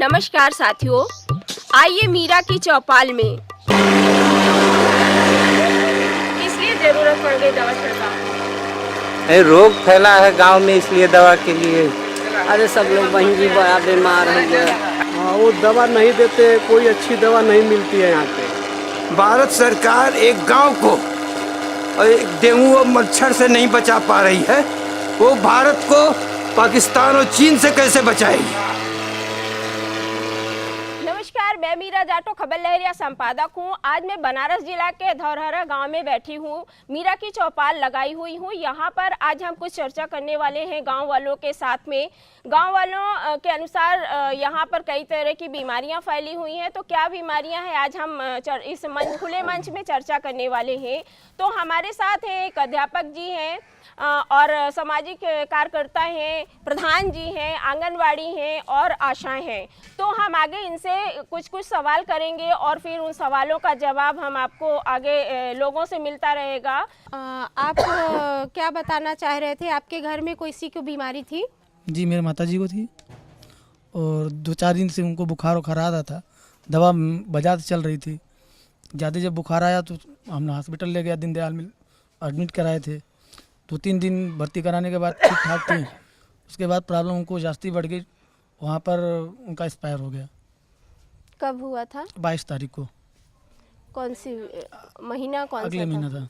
नमस्कार साथियों, आइए मीरा की चौपाल में इसलिए जरूरत पड़ गई दवा छिड़काव। रोग फैला है गांव में, इसलिए दवा के लिए। अरे सब लोग बहन जी बड़ा बीमार है। हाँ, वो दवा नहीं देते, कोई अच्छी दवा नहीं मिलती है यहाँ पे। भारत सरकार एक गांव को डेंगू और मच्छर से नहीं बचा पा रही है, वो भारत को पाकिस्तान और चीन से कैसे बचाएगी। नमस्कार, मैं मीरा जाटो खबर लहरिया संपादक हूँ। आज मैं बनारस जिला के धौरहरा गांव में बैठी हूँ, मीरा की चौपाल लगाई हुई हूँ। यहाँ पर आज हम कुछ चर्चा करने वाले हैं गांव वालों के साथ में। गांव वालों के अनुसार यहाँ पर कई तरह की बीमारियां फैली हुई हैं। तो क्या बीमारियां हैं, आज हम इस खुले मंच में चर्चा करने वाले हैं। तो हमारे साथ हैं एक अध्यापक जी हैं और सामाजिक कार्यकर्ता हैं, प्रधान जी हैं, आंगनवाड़ी हैं और आशाएं हैं। तो हम आगे इनसे कुछ सवाल करेंगे और फिर उन सवालों का जवाब हम आपको आगे लोगों से मिलता रहेगा। आप क्या बताना चाह रहे थे, आपके घर में कोई सी को बीमारी थी? जी, मेरे माताजी को थी और 2-4 दिन से उनको बुखार आ रहा था। दवा बाजार से चल रही थी। ज़्यादा जब बुखार आया तो हमने हॉस्पिटल ले गया, दीनदयाल में एडमिट कराए थे। 2-3 दिन भर्ती कराने के बाद ठीक ठाक थी। उसके बाद प्रॉब्लम उनको जास्ती बढ़ गई, वहाँ पर उनका एक्सपायर हो गया। कब हुआ था? 22 तारीख को। कौन सी महीना, कौन सा अगले महीना था,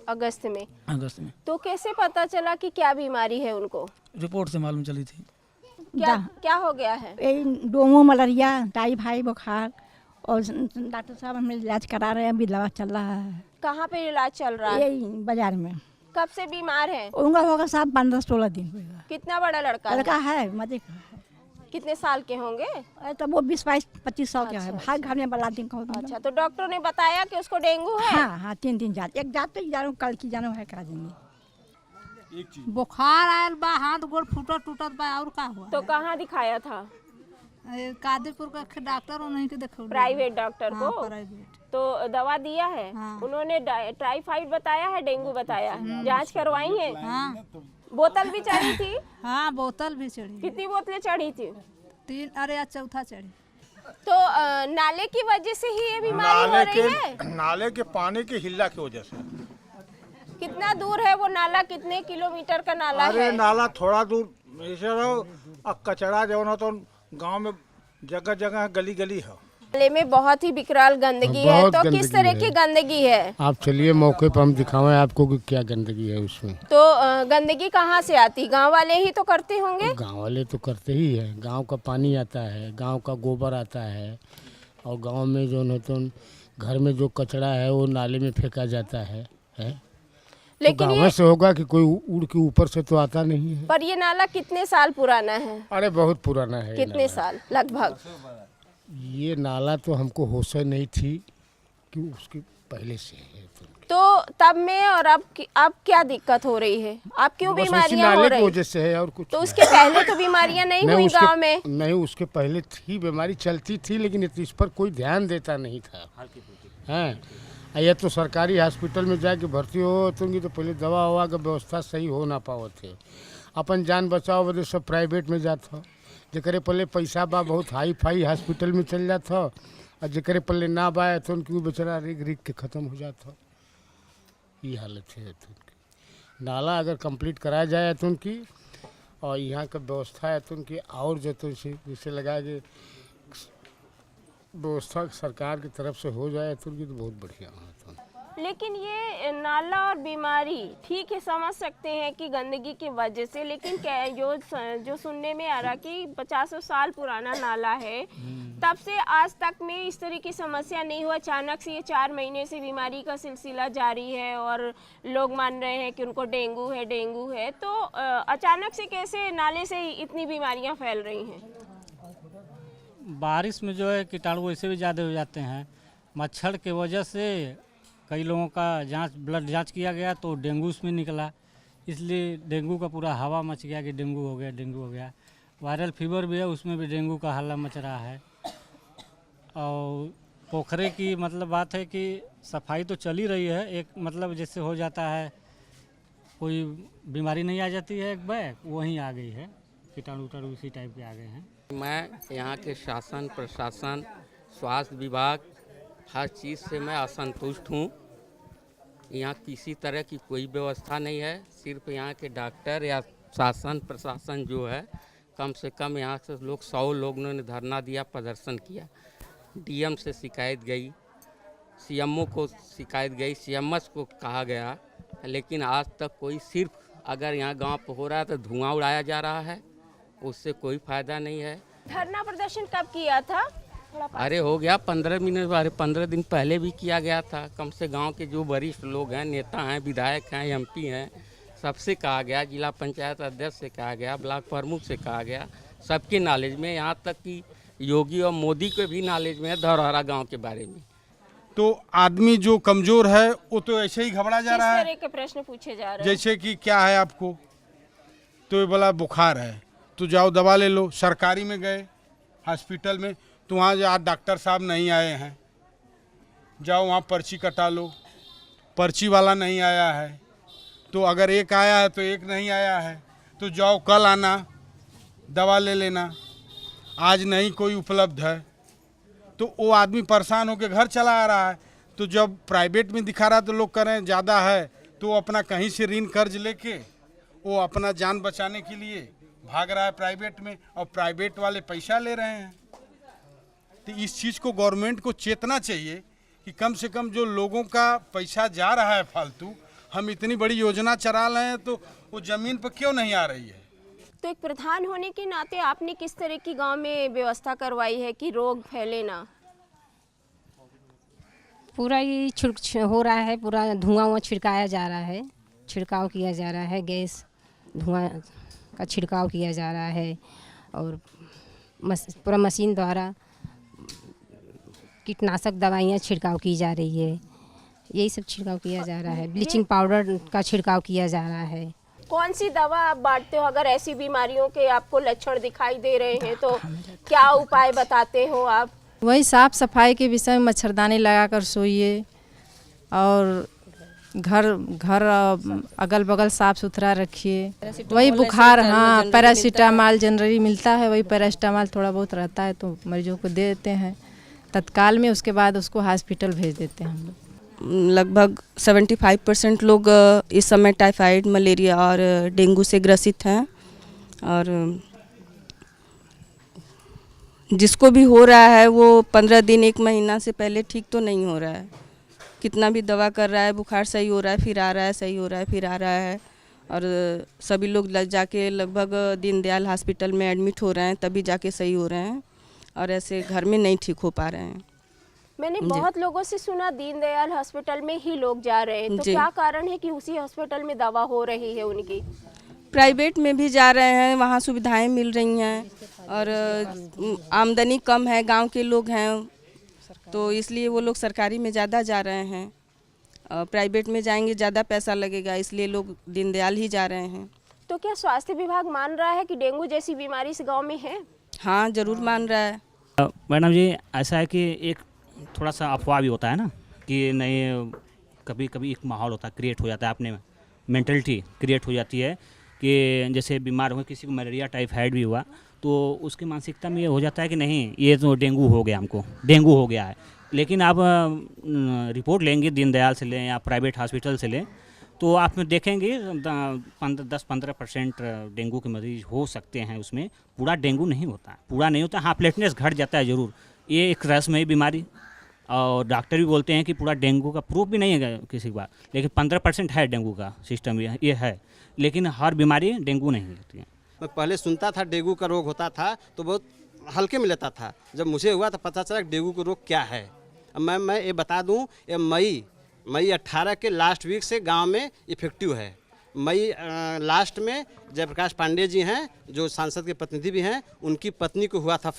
अगस्त में। अगस्त में। तो कैसे पता चला कि क्या बीमारी है उनको? रिपोर्ट से मालूम चली थी। क्या हो गया है? डेंगू, मलेरिया, टाइफाइड बुखार, और डॉक्टर साहब हमें इलाज करा रहे हैं, अभी दवा चल रहा है। कहाँ पे इलाज चल रहा है? यही बाजार में। कब से बीमार है? उनका होगा साहब 15-16 दिन होगा। कितना बड़ा लड़का है? मजे का है। कितने साल के होंगे? अरे तो वो 20-22-25 साल का है। भाग घर में बला दिन का। अच्छा, तो डॉक्टर ने बताया कि उसको डेंगू है? हाँ, 3 दिन जात, एक जात तो जानो, कल की जानो है करा देंगे। बुखार आयल बा, हाथ गोड़ टूटत बा, और का हुआ? तो कहाँ दिखाया था? कादीपुर का डॉक्टर उन्हीं के देखो, प्राइवेट डॉक्टर को? प्राइवेट। तो दवा दिया है? उन्होंने टाइफाइड बताया है, डेंगू बताया है? जांच करवाई है? हाँ। बोतल भी चढ़ी थी? हाँ, बोतल भी चढ़ी। कितनी बोतलें चढ़ी थी? 3, अरे आज चौथा चढ़ी। तो नाले की वजह से ही ये बीमारी हो रही है? नाले के पानी की हिल्ला की वजह से। कितना दूर है वो नाला, कितने किलोमीटर का नाला है? अरे नाला थोड़ा दूर ऐसे रहो, कचरा जो ना तो गांव में जगह जगह गली गली है। नाले में बहुत ही विकराल गंदगी है। तो किस तरह की गंदगी है? आप चलिए मौके पर हम दिखावें आपको कि क्या गंदगी है उसमें। तो गंदगी कहाँ से आती? गांव वाले ही तो करते होंगे? गांव वाले तो करते ही है। गांव का पानी आता है, गांव का गोबर आता है, और गांव में जो न तो घर में जो कचरा है वो नाले में फेंका जाता है। लेकिन तो गाँव से होगा कि कोई उड़ के ऊपर से तो आता नहीं है। पर ये नाला कितने साल पुराना है? अरे बहुत पुराना है। कितने साल लगभग? ये नाला तो हमको होश नहीं थी कि उसके पहले से है। तो तब में और अब क्या दिक्कत हो रही है? आप क्यों बीमारियां हो रही? वजह से है और कुछ। तो उसके पहले तो बीमारियां नहीं हुई गांव में? नहीं, उसके पहले थी बीमारी, चलती थी, लेकिन इस पर कोई ध्यान देता नहीं था। हाँ, या तो सरकारी हॉस्पिटल में जाके भर्ती होगी तो पहले दवा ववा का व्यवस्था सही हो ना पाओ थे। अपन जान बचाओ बदे सब प्राइवेट में जाता, जकरे पहले पैसा बा बहुत हाई फाई हॉस्पिटल में चल जाता, और जकरे पहले ना बा तो उनकी बेचारा रिग के ख़त्म हो जाता। ये हालत है तो उनकी। नाला अगर कंप्लीट कराया जाए तो उनकी, और यहाँ का व्यवस्था है तो उनकी, और जो तो जैसे लगा कि व्यवस्था सरकार की तरफ से हो जाए तो उनकी तो बहुत बढ़िया है। लेकिन ये नाला और बीमारी ठीक है, समझ सकते हैं कि गंदगी की वजह से, लेकिन जो सुनने में आ रहा कि 50 साल पुराना नाला है, तब से आज तक में इस तरह की समस्या नहीं हुआ। अचानक से ये 4 महीने से बीमारी का सिलसिला जारी है और लोग मान रहे हैं कि उनको डेंगू है। तो अचानक से कैसे नाले से इतनी बीमारियां फैल रही हैं? बारिश में जो है कीटाणु वैसे भी ज़्यादा हो जाते हैं। मच्छर के वजह से कई लोगों का ब्लड जांच किया गया तो डेंगू उसमें निकला, इसलिए डेंगू का पूरा हवा मच गया कि डेंगू हो गया। वायरल फीवर भी है, उसमें भी डेंगू का हल्ला मच रहा है। और पोखरे की मतलब बात है कि सफाई तो चल ही रही है, एक मतलब जैसे हो जाता है कोई बीमारी नहीं आ जाती है, एक बैग वहीं आ गई है कीटाणु उटाणु इसी टाइप के आ गए हैं। मैं यहाँ के शासन प्रशासन स्वास्थ्य विभाग हर चीज़ से मैं असंतुष्ट हूँ। यहाँ किसी तरह की कोई व्यवस्था नहीं है। सिर्फ यहाँ के डॉक्टर या शासन प्रशासन जो है, कम से कम यहाँ से लोग 100 लोगों ने धरना दिया, प्रदर्शन किया। डीएम से शिकायत गई, सीएमओ को शिकायत गई, सीएमएस को कहा गया, लेकिन आज तक कोई, सिर्फ अगर यहाँ गांव पर हो रहा है तो धुआं उड़ाया जा रहा है, उससे कोई फायदा नहीं है। धरना प्रदर्शन कब किया था? अरे हो गया 15 मिनट, अरे 15 दिन पहले भी किया गया था। कम से गांव के जो वरिष्ठ लोग हैं, नेता हैं, विधायक हैं, एमपी हैं, सबसे कहा गया, जिला पंचायत अध्यक्ष से कहा गया, ब्लॉक प्रमुख से कहा गया, सबके नॉलेज में, यहाँ तक कि योगी और मोदी के भी नॉलेज में है धौरहरा गाँव के बारे में। तो आदमी जो कमजोर है वो तो ऐसे ही घबरा जा रहा है। किस तरह के प्रश्न पूछे जा रहे हैं? जैसे कि क्या है आपको, तो ये बोला बुखार है, तो जाओ दवा ले लो। सरकारी में गए हॉस्पिटल में, तो वहाँ आज डॉक्टर साहब नहीं आए हैं, जाओ वहाँ पर्ची कटा लो, पर्ची वाला नहीं आया है। तो अगर एक आया है तो एक नहीं आया है, तो जाओ कल आना, दवा ले लेना। आज नहीं कोई उपलब्ध है, तो वो आदमी परेशान होकर घर चला आ रहा है। तो जब प्राइवेट में दिखा रहा है तो लोग कह रहे हैं ज़्यादा है, तो वो अपना कहीं से ऋण कर्ज लेके वो अपना जान बचाने के लिए भाग रहा है प्राइवेट में, और प्राइवेट वाले पैसा ले रहे हैं। तो इस चीज़ को गवर्नमेंट को चेतना चाहिए कि कम से कम जो लोगों का पैसा जा रहा है फालतू, हम इतनी बड़ी योजना चला रहे हैं, तो वो ज़मीन पर क्यों नहीं आ रही है। तो एक प्रधान होने के नाते आपने किस तरह की गांव में व्यवस्था करवाई है कि रोग फैले ना? पूरा ये हो रहा है, पूरा धुआं छिड़काया जा रहा है, छिड़काव किया जा रहा है, गैस धुआं का छिड़काव किया जा रहा है, और पूरा मशीन द्वारा कीटनाशक दवाइयाँ छिड़काव की जा रही है। यही सब छिड़काव किया जा रहा है, ब्लीचिंग पाउडर का छिड़काव किया जा रहा है। कौन सी दवा आप बांटते हो? अगर ऐसी बीमारियों के आपको लक्षण दिखाई दे रहे हैं तो क्या उपाय बताते हो आप? वही साफ सफाई के विषय में मच्छरदानी लगाकर सोइए, और घर अगल बगल साफ सुथरा रखिए। वही बुखार, हाँ, पैरासीटामॉल जनरली मिलता है, वही पैरासीटामॉल थोड़ा बहुत रहता है तो मरीजों को दे देते हैं तत्काल में। उसके बाद उसको हॉस्पिटल भेज देते हैं हम लोग। लगभग 75% लोग इस समय टाइफाइड, मलेरिया और डेंगू से ग्रसित हैं, और जिसको भी हो रहा है वो 15 दिन 1 महीना से पहले ठीक तो नहीं हो रहा है। कितना भी दवा कर रहा है, बुखार सही हो रहा है, फिर आ रहा है, सही हो रहा है, फिर आ रहा है, और सभी लोग जाके लगभग दीनदयाल हॉस्पिटल में एडमिट हो रहे हैं, तभी जाके सही हो रहे हैं, और ऐसे घर में नहीं ठीक हो पा रहे हैं। मैंने बहुत लोगों से सुना दीनदयाल हॉस्पिटल में ही लोग जा रहे हैं, तो क्या कारण है कि उसी हॉस्पिटल में दवा हो रही है उनकी? प्राइवेट में भी जा रहे हैं, वहाँ सुविधाएं मिल रही हैं, और आमदनी कम है, गांव के लोग हैं, तो इसलिए वो लोग सरकारी में ज़्यादा जा रहे हैं। प्राइवेट में जाएंगे ज़्यादा पैसा लगेगा, इसलिए लोग दीनदयाल ही जा रहे हैं। तो क्या स्वास्थ्य विभाग मान रहा है कि डेंगू जैसी बीमारी इस गाँव में है? हाँ, ज़रूर मान रहा है। मैडम जी, ऐसा है कि एक थोड़ा सा अफवाह भी होता है ना, कि नहीं, कभी कभी एक माहौल होता है, क्रिएट हो जाता है, अपने मेंटलिटी क्रिएट हो जाती है कि जैसे बीमार हुए, किसी को मलेरिया टाइफाइड भी हुआ, तो उसकी मानसिकता में ये हो जाता है कि नहीं, ये तो डेंगू हो गया, हमको डेंगू हो गया है। लेकिन आप रिपोर्ट लेंगे दीनदयाल से लें या प्राइवेट हॉस्पिटल से लें, तो आप देखेंगे 10-15% डेंगू के मरीज हो सकते हैं, उसमें पूरा डेंगू नहीं होता, पूरा नहीं होता। हाँ, प्लेटलेट्स घट जाता है ज़रूर, ये एक रहस्यमयी बीमारी, और डॉक्टर भी बोलते हैं कि पूरा डेंगू का प्रूफ भी नहीं है किसी के पास, लेकिन 15% है डेंगू का सिस्टम, ये है, लेकिन हर बीमारी डेंगू नहीं होती है। मैं पहले सुनता था डेंगू का रोग होता था तो बहुत हल्के में लेता था, जब मुझे हुआ तो पता चला डेंगू का रोग क्या है। अब मैं ये बता दूं, ये मई 18 के लास्ट वीक से गांव में इफेक्टिव है। मई लास्ट में जयप्रकाश पांडे जी हैं, जो सांसद के प्रतिनिधि भी हैं, उनकी पत्नी को हुआ था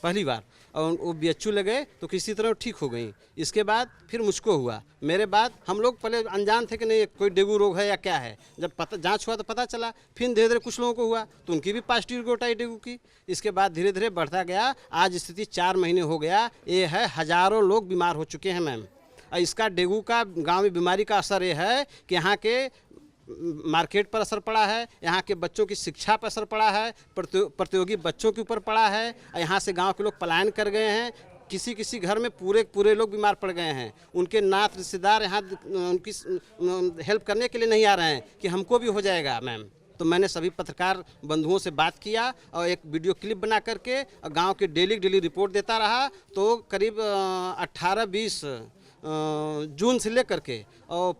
पहली बार, और वो BHU ले गए तो किसी तरह ठीक हो गई। इसके बाद फिर मुझको हुआ, मेरे बाद हम लोग पहले अनजान थे कि नहीं कोई डेंगू रोग है या क्या है। जब जांच हुआ तो पता चला, फिर धीरे धीरे कुछ लोगों को हुआ तो उनकी भी पॉजिटिव रिपोर्ट आई डेंगू की। इसके बाद धीरे धीरे बढ़ता गया, आज स्थिति 4 महीने हो गया, ये है हज़ारों लोग बीमार हो चुके हैं मैम। और इसका डेंगू का गाँव में बीमारी का असर ये है कि यहाँ के मार्केट पर असर पड़ा है, यहाँ के बच्चों की शिक्षा पर असर पड़ा है, प्रतियोगी बच्चों के ऊपर पड़ा है। यहाँ से गांव के लोग पलायन कर गए हैं। किसी किसी घर में पूरे लोग बीमार पड़ गए हैं। उनके नात रिश्तेदार यहाँ उनकी हेल्प करने के लिए नहीं आ रहे हैं कि हमको भी हो जाएगा मैम। तो मैंने सभी पत्रकार बंधुओं से बात किया और एक वीडियो क्लिप बना करके गांव के डेली रिपोर्ट देता रहा। तो करीब 18-20 जून से लेकर के और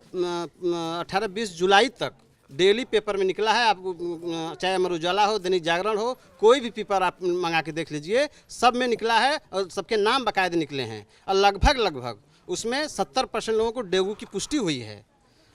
18-20 जुलाई तक डेली पेपर में निकला है। आप चाहे अमर उजाला हो, दैनिक जागरण हो, कोई भी पेपर आप मंगा के देख लीजिए, सब में निकला है और सबके नाम बाकायदे निकले हैं। और लगभग उसमें 70% लोगों को डेंगू की पुष्टि हुई है।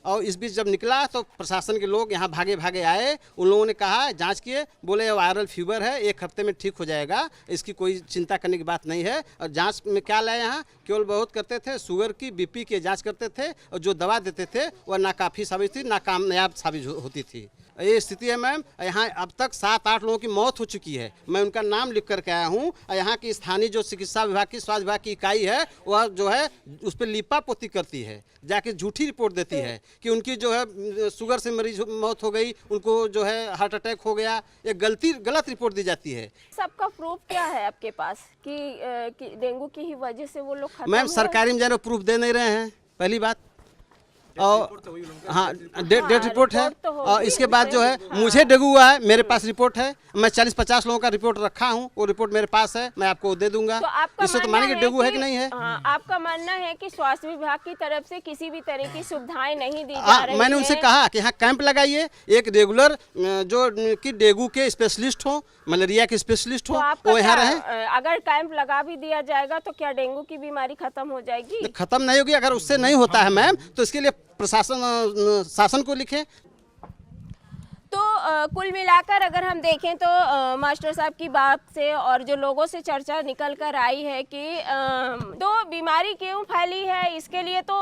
और इस बीच जब निकला तो प्रशासन के लोग यहाँ भागे आए। उन लोगों ने कहा, जांच किए, बोले वायरल फीवर है, 1 हफ्ते में ठीक हो जाएगा, इसकी कोई चिंता करने की बात नहीं है। और जांच में क्या लाए, यहाँ केवल बहुत करते थे शुगर की, बीपी की जांच करते थे और जो दवा देते थे वह नाकाफ़ी साबित थी, नाकामयाब साबित होती थी। ये स्थिति है मैम। यहाँ अब तक 7-8 लोगों की मौत हो चुकी है। मैं उनका नाम लिख करके आया हूँ। यहाँ की स्थानीय जो चिकित्सा विभाग की, स्वास्थ्य विभाग की इकाई है, वह जो है उस पर लिपा पोती करती है, जाके झूठी रिपोर्ट देती है कि उनकी जो है शुगर से मरीज मौत हो गई, उनको जो है हार्ट अटैक हो गया। ये गलत रिपोर्ट दी जाती है। सबका प्रूफ क्या है आपके पास कि डेंगू की ही वजह से वो लोग खत्म मैम सरकारी में जाने प्रूफ दे नहीं रहे हैं, पहली बात। और हाँ, डेट रिपोर्ट है। और इसके बाद जो है मुझे डेंगू हुआ है, मेरे पास रिपोर्ट है। मैं 40-50 लोगों का रिपोर्ट रखा हूँ, वो रिपोर्ट मेरे पास है, मैं आपको दे दूंगा। तो इससे तो मानेंगे डेंगू है कि नहीं है। आपका मानना है कि स्वास्थ्य विभाग की तरफ से किसी भी तरह की सुविधाएं नहीं दी जा रही मैंने उनसे कहा कि यहाँ कैंप लगाइए, एक रेगुलर जो कि डेंगू के स्पेशलिस्ट हो, मलेरिया के स्पेशलिस्ट हो, वो यहाँ रहे। अगर कैंप लगा भी दिया जाएगा तो क्या डेंगू की बीमारी खत्म हो जाएगी? खत्म नहीं होगी। अगर उससे नहीं होता है मैम तो इसके लिए शासन को लिखे। तो कुल मिलाकर अगर हम देखें तो मास्टर साहब की बात से और जो लोगों से चर्चा निकल कर आई है कि तो बीमारी क्यों फैली है, इसके लिए तो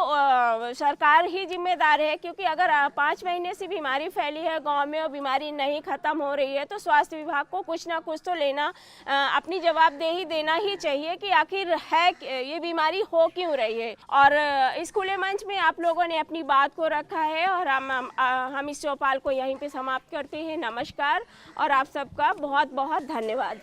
सरकार ही जिम्मेदार है। क्योंकि अगर 5 महीने से बीमारी फैली है गांव में और बीमारी नहीं ख़त्म हो रही है तो स्वास्थ्य विभाग को कुछ ना कुछ तो लेना, अपनी जवाबदेही देना ही चाहिए कि आखिर है ये बीमारी हो क्यों रही है। और इस खुले मंच में आप लोगों ने अपनी बात को रखा है और हम इस चौपाल को यहीं पर समाप्त करते हैं। नमस्कार और आप सबका बहुत बहुत धन्यवाद।